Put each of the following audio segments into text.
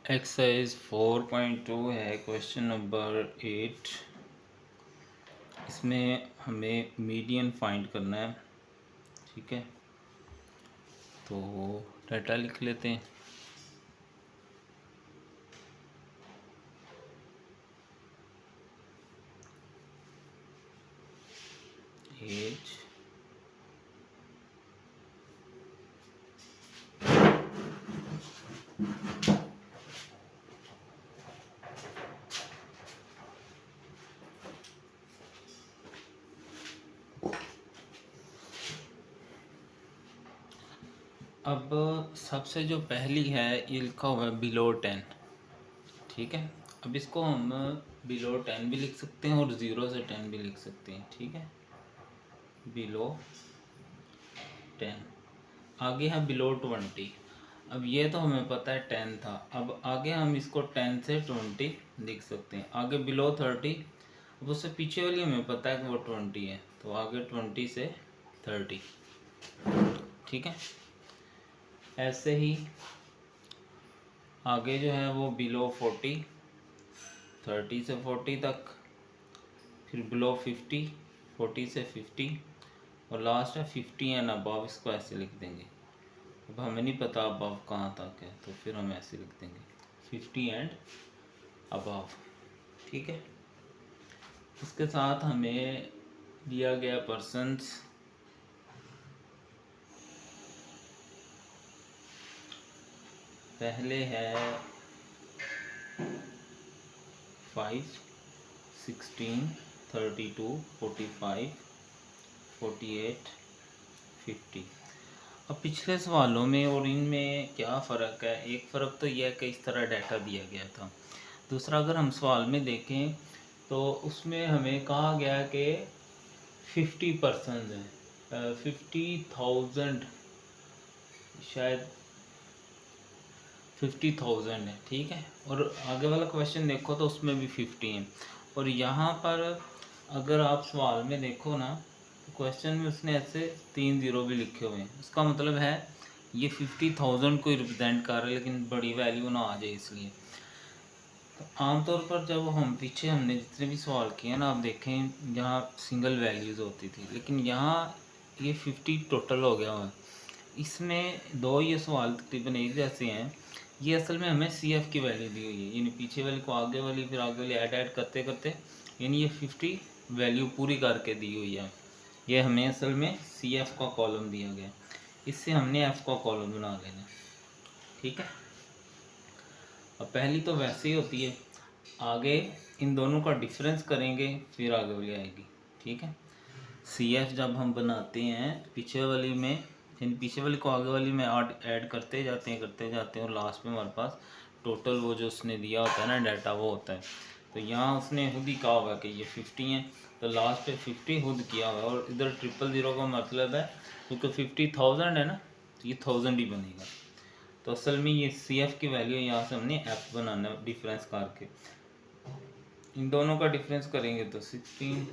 Exercise 4.2 है, question number 8। इसमें हमें मीडियन फाइंड करना है। ठीक है, तो डाटा लिख लेते हैं। एज अब सबसे जो पहली है ये लिखा हुआ है बिलो 10। ठीक है, अब इसको हम बिलो 10 भी लिख सकते हैं और 0 से 10 भी लिख सकते हैं। ठीक है, बिलो 10। आगे है बिलो 20। अब ये तो हमें पता है 10 था, अब आगे हम इसको 10 से 20 लिख सकते हैं। आगे बिलो 30, अब उससे पीछे वाली हमें पता है कि वो 20 है, तो आगे 20 से 30। ठीक है, ऐसे ही आगे जो है वो बिलो 40, 30 से 40 तक, फिर बिलो 50, 40 से 50, और लास्ट है 50 एंड अबव। इसको ऐसे लिख देंगे। अब हमें नहीं पता अबव कहाँ तक है, तो फिर हम ऐसे लिख देंगे 50 एंड अबव। ठीक है, इसके साथ हमें दिया गया पर्सन्स पहले है 5, 16, 32, 45, 48, 50। अब पिछले सवालों में और इनमें क्या फ़र्क है? एक फ़र्क तो यह है कि इस तरह डाटा दिया गया था। दूसरा, अगर हम सवाल में देखें तो उसमें हमें कहा गया कि 50% है, 50,000, शायद 50,000 है। ठीक है, और आगे वाला क्वेश्चन देखो तो उसमें भी 50 है। और यहाँ पर अगर आप सवाल में देखो ना, तो क्वेश्चन में उसने ऐसे 3 0 भी लिखे हुए हैं। उसका मतलब है ये 50,000 को रिप्रेजेंट कर रहा है, लेकिन बड़ी वैल्यू ना आ जाए इसलिए। तो आमतौर पर जब हमने जितने भी सवाल किए ना, आप देखें यहाँ सिंगल वैल्यूज़ होती थी, लेकिन यहाँ ये 50 टोटल हो गया हुआ है। इसमें दो ये सवाल तकरीबन एक जैसे हैं। ये असल में हमें सी एफ की वैल्यू दी हुई है, यानी पीछे वाली को आगे वाली, फिर आगे वाली ऐड करते करते, यानी ये 50 वैल्यू पूरी करके दी हुई है। ये हमें असल में सी एफ का कॉलम दिया गया, इससे हमने एफ का कॉलम बना लेना। ठीक है, अब पहली तो वैसे ही होती है, आगे इन दोनों का डिफरेंस करेंगे फिर आगे वाली आएगी। ठीक है, सी एफ जब हम बनाते हैं पीछे वाली में, यानी पीछे वाली को आगे वाली में ऐड करते जाते हैं और लास्ट में हमारे पास टोटल वो जो उसने दिया होता है ना डाटा, वो होता है। तो यहाँ उसने खुद ही कहा हुआ है कि ये 50 है, तो लास्ट पे 50 खुद किया हुआ है, और इधर 000 का मतलब है क्योंकि 50,000 है ना, तो ये 1000 ही बनेगा। तो असल में ये सी एफ की वैल्यू है, यहाँ से हमने एफ बनाना है डिफरेंस करके। इन दोनों का डिफरेंस करेंगे तो 16,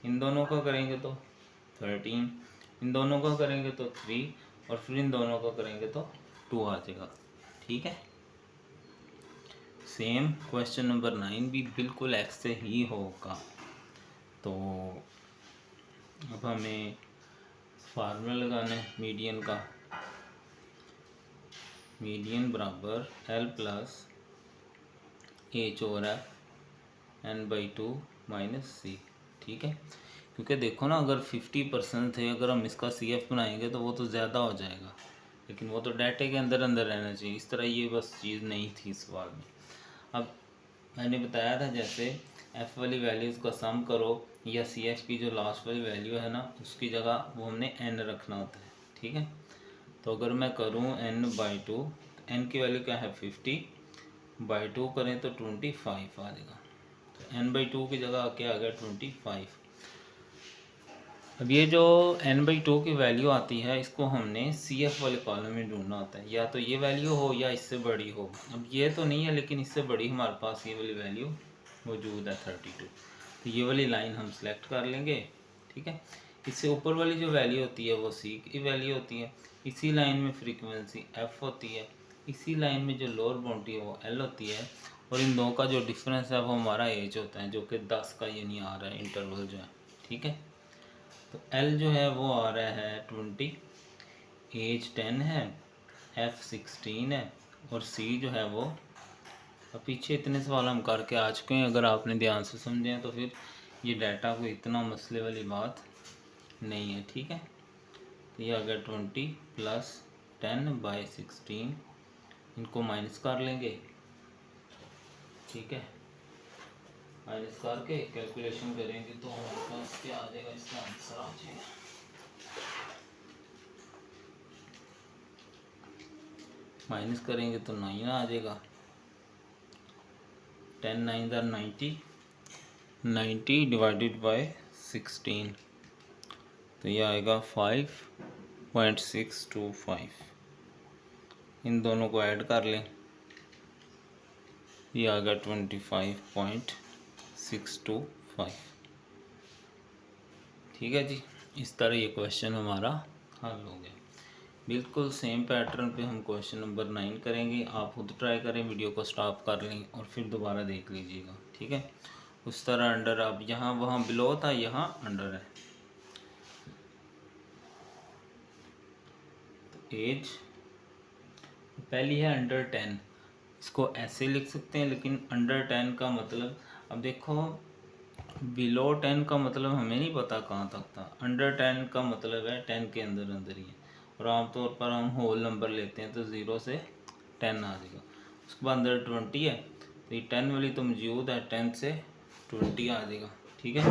इन दोनों का करेंगे तो 13, इन दोनों का करेंगे तो 3, और फिर इन दोनों का करेंगे तो 2 आ जाएगा। ठीक है, सेम क्वेश्चन नंबर 9 भी बिल्कुल एक्स से ही होगा। तो अब हमें फार्मूला लगाना है मीडियन का। मीडियन बराबर L plus H over F n/2 minus C. ठीक है, क्योंकि देखो ना, अगर 50% थे, अगर हम इसका सी एफ बनाएंगे तो वो तो ज़्यादा हो जाएगा, लेकिन वो तो डाटे के अंदर अंदर रहना चाहिए। इस तरह ये बस चीज़ नहीं थी सवाल में। अब मैंने बताया था जैसे एफ़ वाली वैल्यूज़ का सम करो, या सी एफ की जो लास्ट वाली वैल्यू है ना, उसकी जगह वो हमने एन रखना होता है। ठीक है, तो अगर मैं करूँ n/2, एन की वैल्यू क्या है 50/2 करें तो 25 आ जाएगा। तो n/2 की जगह क्या आ गया 25। अब ये जो n/2 की वैल्यू आती है, इसको हमने सी एफ वाले कॉलम में ढूंढना होता है, या तो ये वैल्यू हो या इससे बड़ी हो। अब ये तो नहीं है, लेकिन इससे बड़ी हमारे पास ये वाली वैल्यू मौजूद है 32। तो ये वाली लाइन हम सेलेक्ट कर लेंगे। ठीक है, इससे ऊपर वाली जो वैल्यू होती है वो सी की वैल्यू होती है। इसी लाइन में फ्रीक्वेंसी एफ होती है, इसी लाइन में जो लोअर बाउंड्री है वो एल होती है, और इन दोनों का जो डिफरेंस है वो हमारा एज होता है, जो कि 10 का यानी आ रहा है इंटरवल जो है। ठीक है, तो एल जो है वो आ रहा है 20, एज 10 है, एफ 16 है, और सी जो है वो, अब पीछे इतने सवाल हम करके आ चुके हैं, अगर आपने ध्यान से समझे तो फिर ये डाटा को इतना मसले वाली बात नहीं है। ठीक है, तो ये आ गया 20 प्लस 10/16, इनको माइनस कर लेंगे। ठीक है, माइनस करके कैलकुलेशन करेंगे तो हमारे पास क्या आ जाएगा, इसका आंसर आ जाएगा, माइनस करेंगे तो 9 आ जाएगा, 10 9 90, 90 डिवाइडेड बाय 16, तो ये आएगा 5.625। इन दोनों को ऐड कर लें, ये आ गया 25.625। ठीक है जी, इस तरह ये क्वेश्चन हमारा हल हो गया। बिल्कुल सेम पैटर्न पे हम क्वेश्चन नंबर 9 करेंगे। आप खुद ट्राई करें, वीडियो को स्टॉप कर लें और फिर दोबारा देख लीजिएगा। ठीक है, उस तरह अंडर, अब यहाँ वहाँ बिलो था, यहाँ अंडर है। तो एज पहली है अंडर 10, इसको ऐसे लिख सकते हैं, लेकिन अंडर 10 का मतलब, अब देखो बिलो 10 का मतलब हमें नहीं पता कहाँ तक था, अंडर 10 का मतलब है 10 के अंदर अंदर ही है, और आमतौर पर हम होल नंबर लेते हैं तो 0 से 10 आ जाएगा। उसके बाद अंदर 20 है, तो ये 10 वाली तो मौजूद है, 10 से 20 आ जाएगा। ठीक है,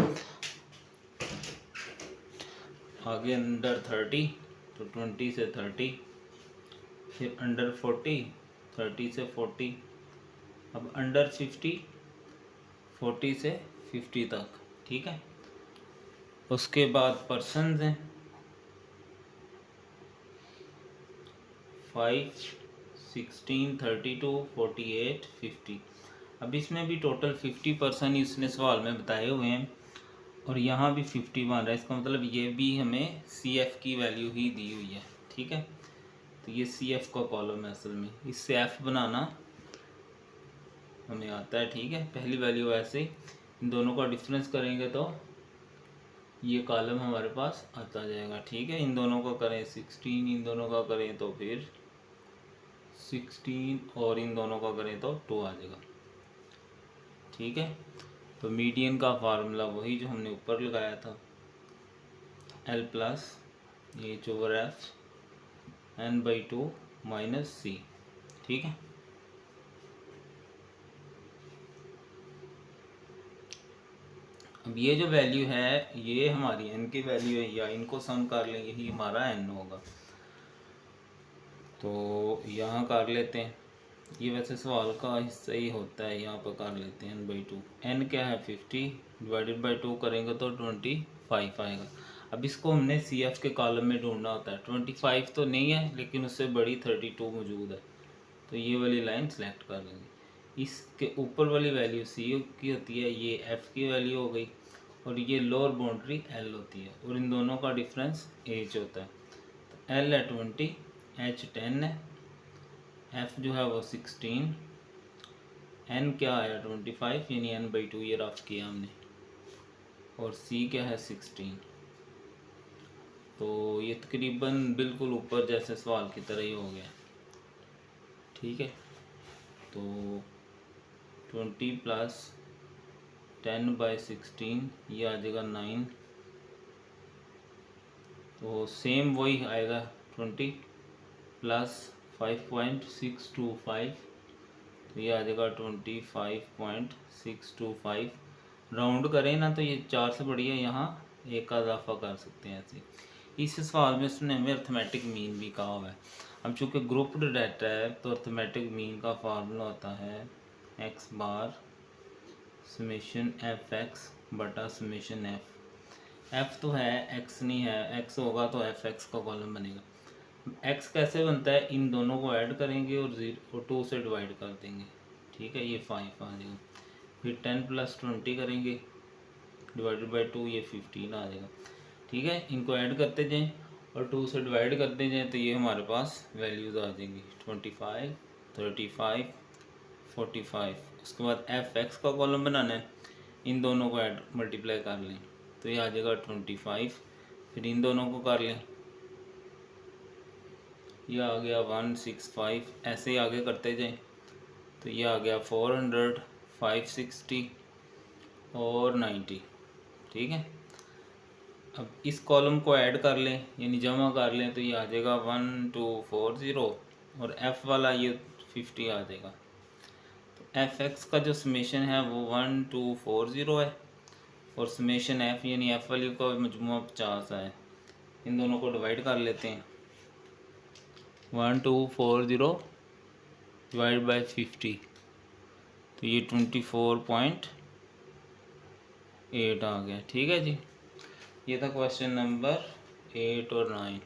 आगे अंडर 30, तो 20 से 30, फिर अंडर 40, 30 से 40, अब अंडर 50, 40 से 50 तक। ठीक है, उसके बाद पर्सन्स हैं 5, 16, 32, 48, 50। अब इसमें भी टोटल 50% इसने सवाल में बताए हुए हैं, और यहाँ भी 50 बन रहा है, इसका मतलब ये भी हमें सी एफ की वैल्यू ही दी हुई है। ठीक है, तो ये सी एफ का कॉलम है, असल में इससे एफ बनाना हमें आता है। ठीक है, पहली वैल्यू ऐसे इन दोनों का डिफरेंस करेंगे तो ये कॉलम हमारे पास आता जाएगा। ठीक है, इन दोनों का करें 16, इन दोनों का करें तो फिर 16, और इन दोनों का करें तो 2 आ जाएगा। ठीक है, तो मीडियन का फार्मूला वही जो हमने ऊपर लगाया था, L plus H over F n/2 minus C. ठीक है, अब ये जो वैल्यू है ये हमारी n की वैल्यू है, या इनको सम कर लें, यही हमारा n होगा। तो यहाँ कर लेते हैं, ये वैसे सवाल का हिस्सा ही होता है, यहाँ पर कर लेते हैं n/2। n क्या है 50, डिवाइडेड बाई 2 करेंगे तो 25 आएगा। अब इसको हमने सी एफ के कॉलम में ढूंढना होता है, 25 तो नहीं है, लेकिन उससे बड़ी 32 मौजूद है, तो ये वाली लाइन सेलेक्ट कर लेंगे। इसके ऊपर वाली वैल्यू सी की होती है, ये एफ की वैल्यू हो गई, और ये लोअर बाउंड्री एल होती है, और इन दोनों का डिफरेंस एच होता है। तो एल है 20, एच 10 है, एफ जो है वो 16, एन क्या आया 25, यानी n/2 ये रफ किया हमने, और सी क्या है 16। तो ये तकरीबन बिल्कुल ऊपर जैसे सवाल की तरह ही हो गया। ठीक है, तो 20 प्लस 10/16 ये आ जाएगा 9, तो सेम वही आएगा 20 प्लस 5.625, तो ये आ जाएगा 25.625। राउंड करें ना तो ये 4 से बढ़िया, यहाँ एक का इजाफा कर सकते हैं ऐसे। इस सवाल में उसने हमें अर्थमेटिक मीन भी कहा हुआ है। अब चूँकि ग्रुप्ड डाटा है तो अर्थमेटिक मीन का फार्मूला होता है एक्स बार समेशन एफ एक्स बटा समेशन एफ। एफ तो है, एक्स नहीं है, एक्स होगा तो एफ एक्स का कॉलम बनेगा। एक्स कैसे बनता है, इन दोनों को ऐड करेंगे और 2 से डिवाइड कर देंगे। ठीक है, ये 5 आ जाएगा, फिर 10 प्लस 20 करेंगे डिवाइडेड बाई 2, ये 15 आ जाएगा। ठीक है, इनको ऐड करते जाएं, और 2 से डिवाइड कर दें जाए तो ये हमारे पास वैल्यूज़ आ जाएंगी 25, 35, 45। उसके बाद एफ एक्स का कॉलम बनाना है, इन दोनों को ऐड मल्टीप्लाई कर लें तो ये आ जाएगा 25। फिर इन दोनों को कर लें, ये आ गया 165। ऐसे ही आगे करते जाएं तो ये आ गया 400, 560 और 90। ठीक है, अब इस कॉलम को ऐड कर लें यानी जमा कर लें तो ये आ जाएगा 1240 और एफ़ वाला ये 50 आ जाएगा। तो एफ एक्स का जो समेशन है वो 1240 है और समेशन एफ यानी एफ वाली का मजमूआ 50 है। इन दोनों को डिवाइड कर लेते हैं, 1240 डिवाइड बाई 50 तो ये 24.8 आ गया। ठीक है जी, ये था क्वेश्चन नंबर 8 और 9।